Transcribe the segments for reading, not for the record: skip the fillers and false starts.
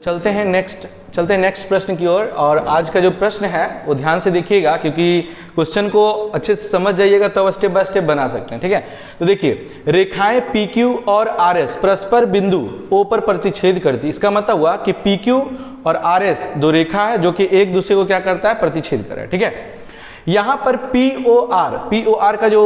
चलते हैं नेक्स्ट प्रश्न की ओर। और आज का जो प्रश्न है वो ध्यान से देखिएगा, क्योंकि क्वेश्चन को अच्छे से समझ जाइएगा तब स्टेप बाय स्टेप बना सकते हैं। ठीक है, तो देखिए, रेखाएं PQ और RS परस्पर बिंदु O पर प्रतिच्छेद करती। इसका मतलब हुआ कि PQ और RS दो रेखा है जो कि एक दूसरे को क्या करता है, प्रतिच्छेद कर रहा है। ठीक है, यहां पर POR का जो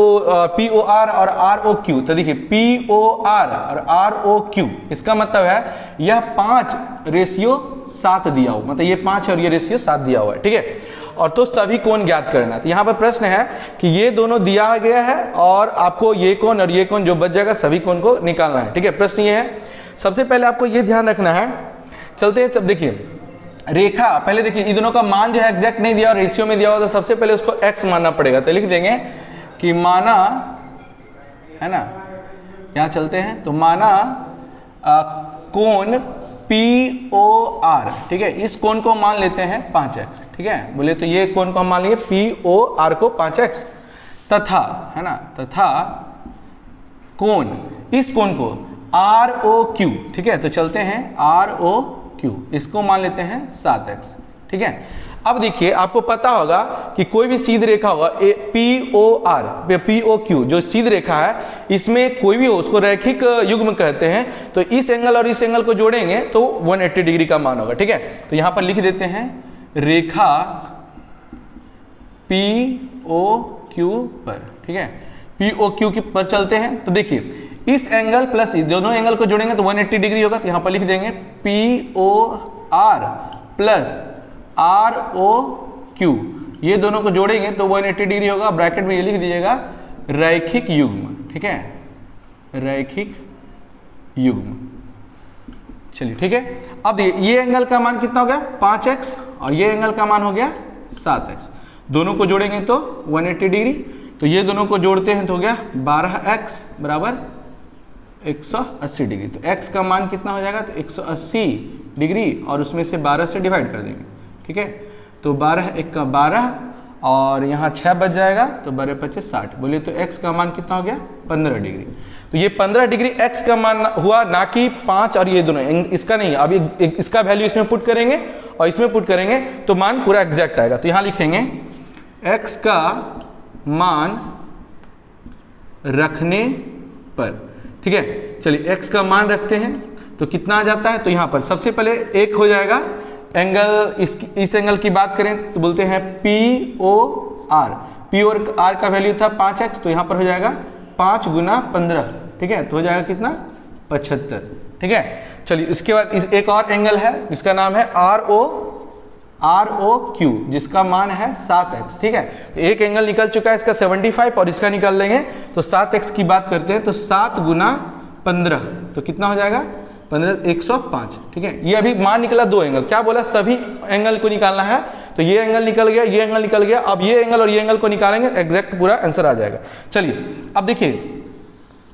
POR और ROQ, तो देखिए POR और ROQ, इसका मतलब है यह 5:7 दिया हुआ, मतलब ये 5 और ये रेशियो 7 दिया हुआ है। ठीक है, और तो सभी कोण ज्ञात करना। तो यहाँ पर प्रश्न है कि ये दोनों दिया गया है और आपको ये कोण और ये कोण जो बच जाएगा सभी कोण को निकालना है। ठीक है, प्रश्न ये है, सबसे पहले आपको ये ध्यान रखना है। चलते हैं, तब देखिए रेखा, पहले देखिए इन दोनों का मान जो है एग्जैक्ट नहीं दिया और रेशियो में दिया हुआ, तो सबसे पहले उसको x मानना पड़ेगा। तो लिख देंगे कि माना, है ना, यहाँ चलते हैं, तो माना कोण POR, ठीक है, इस कोण को मान लेते हैं 5x। ठीक है, बोले तो ये कोण को हम मान लिए POR को 5x, तथा, है ना, तथा कोण, इस कोण को ROQ, ठीक है, तो चलते हैं ROQ, इसको मान लेते हैं 7x। ठीक है, अब देखिए आपको पता होगा कि कोई भी सीधी रेखा होगा POQ जो सीधी रेखा है, इसमें कोई भी हो उसको रैखिक युग्म कहते हैं। तो इस एंगल और इस एंगल को जोड़ेंगे तो 180 डिग्री का मान होगा। ठीक है, तो यहां पर लिख देते हैं रेखा POQ पर। ठीक है, POQ पर चलते हैं, तो देखिए इस एंगल प्लस दोनों एंगल को जोड़ेंगे तो 180 डिग्री होगा। तो यहां पर लिख देंगे POR प्लस ROQ, ये दोनों को जोड़ेंगे तो 180 डिग्री होगा। ब्रैकेट में ये लिख दीजिएगा रैखिक युग्म। ठीक है, रैखिक युग्म। चलिए ठीक है, अब देखिए ये एंगल का मान कितना हो गया 5x और ये एंगल का मान हो गया 7x, दोनों को जोड़ेंगे तो 180 डिग्री। तो ये दोनों को जोड़ते हैं तो हो गया 12x बराबर 180 डिग्री। तो x का मान कितना हो जाएगा, तो 180 डिग्री और उसमें से 12 से डिवाइड कर देंगे। ठीक है, तो 12 1 का 12 और यहाँ 6 बच जाएगा, तो 12 25 60, बोलिए तो x का मान कितना हो गया 15 डिग्री। तो ये 15 डिग्री x का मान हुआ, ना कि 5 और ये दोनों, इसका नहीं। अब इसका वैल्यू इसमें पुट करेंगे और इसमें पुट करेंगे तो मान पूरा एग्जैक्ट आएगा। तो यहाँ लिखेंगे x का मान रखने पर। ठीक है, चलिए x का मान रखते हैं तो कितना आ जाता है, तो यहाँ पर सबसे पहले एक हो जाएगा एंगल, इस एंगल की बात करें तो बोलते हैं P और R का वैल्यू था 5x, तो यहाँ पर हो जाएगा 5 गुना 15। ठीक है, तो हो जाएगा कितना 75। ठीक है, चलिए इसके बाद एक और एंगल है जिसका नाम है ROQ, जिसका मान है 7x। ठीक है, तो एक एंगल निकल चुका है इसका 75 और इसका निकाल लेंगे तो 7x की बात करते हैं तो 7 गुना 15, तो कितना हो जाएगा 15 105। ठीक है, ये अभी मान निकला दो एंगल, क्या बोला सभी एंगल को निकालना है, तो ये एंगल निकल गया, ये एंगल निकल गया। अब ये एंगल और ये एंगल को निकालेंगे, एग्जैक्ट पूरा आंसर आ जाएगा। चलिए अब देखिए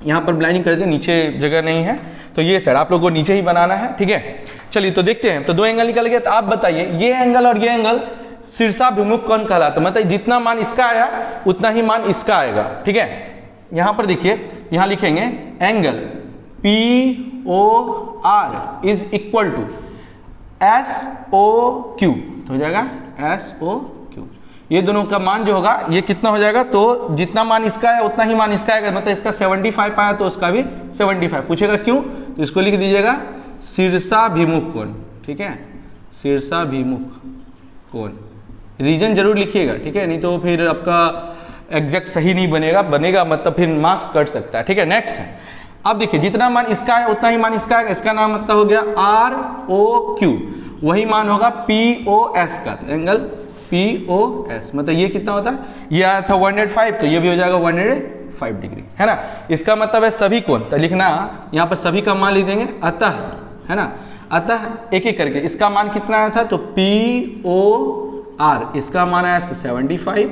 यहाँ पर ब्लाइंडिंग कर दें, नीचे जगह नहीं है तो ये साइड आप लोगों को नीचे ही बनाना है। ठीक है, चलिए तो देखते हैं, तो दो एंगल निकल गया। तो आप बताइए ये एंगल और ये एंगल शीर्षाभिमुख कोण कहलाता है, मतलब जितना मान इसका आया उतना ही मान इसका आएगा। ठीक है, यहाँ पर देखिए, यहाँ लिखेंगे angle POR is equal to SOQ, तो हो जाएगा SOQ। ये दोनों का मान जो होगा ये कितना हो जाएगा, तो जितना मान इसका है उतना ही मान इसका आएगा, मतलब इसका 75 आया तो उसका भी 75। पूछेगा क्यों, तो इसको लिख दीजिएगा शीर्षाभिमुख कोण। ठीक है, शीर्षाभिमुख कोण, रीजन जरूर लिखिएगा। ठीक है, नहीं तो फिर आपका एग्जैक्ट सही नहीं बनेगा मतलब फिर मार्क्स कट सकता है। ठीक है, नेक्स्ट है, अब देखिए जितना मान इसका है उतना ही मान इसका है, इसका नाम मतलब हो गया ROQ, वही मान होगा POS का, तो एंगल POS मतलब ये कितना होता है, ये आया था 105, तो ये भी हो जाएगा 105 डिग्री, है ना। इसका मतलब है सभी कोण, तो लिखना यहाँ पर सभी का मान लिख देंगे, अतः, है ना, अतः एक एक करके इसका मान कितना आया था, तो POR इसका मान आया 75,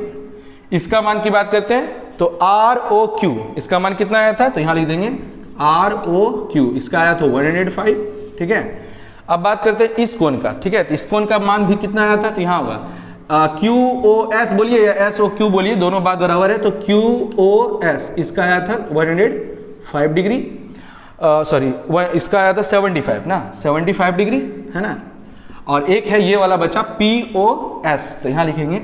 इसका मान की बात करते हैं तो ROQ इसका मान कितना आया था, तो यहाँ लिख देंगे ROQ इसका आया था 105। ठीक है, अब बात करते हैं इस कोण का। ठीक है, तो इस कोण का मान भी कितना आया था, तो यहाँ होगा QOS बोलिए या SOQ बोलिए, दोनों बात बराबर है, तो QOS इसका आया था 105 डिग्री। सॉरी इसका आया था 75 ना, 75 डिग्री है ना, और एक है ये वाला बचा POS, तो यहाँ लिखेंगे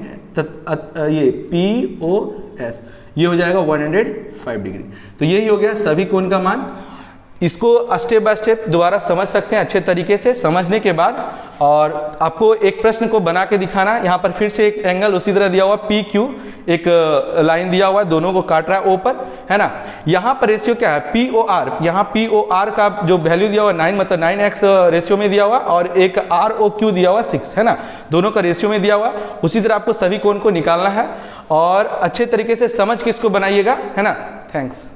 ये POS, ये हो जाएगा 105 डिग्री। तो यही हो गया सभी कोण का मान। इसको स्टेप बाय स्टेप दोबारा समझ सकते हैं अच्छे तरीके से। समझने के बाद और आपको एक प्रश्न को बना के दिखाना है। यहाँ पर फिर से एक एंगल उसी तरह दिया हुआ PQ, एक लाइन दिया हुआ है, दोनों को काट रहा है O पर, है ना। यहाँ पर रेशियो क्या है POR, यहाँ POR का जो वैल्यू दिया हुआ 9 मतलब 9x रेशियो में दिया हुआ, और एक ROQ दिया हुआ 6, है ना, दोनों का रेशियो में दिया हुआ। उसी तरह आपको सभी कोण को निकालना है और अच्छे तरीके से समझ के इसको बनाइएगा, है ना। थैंक्स।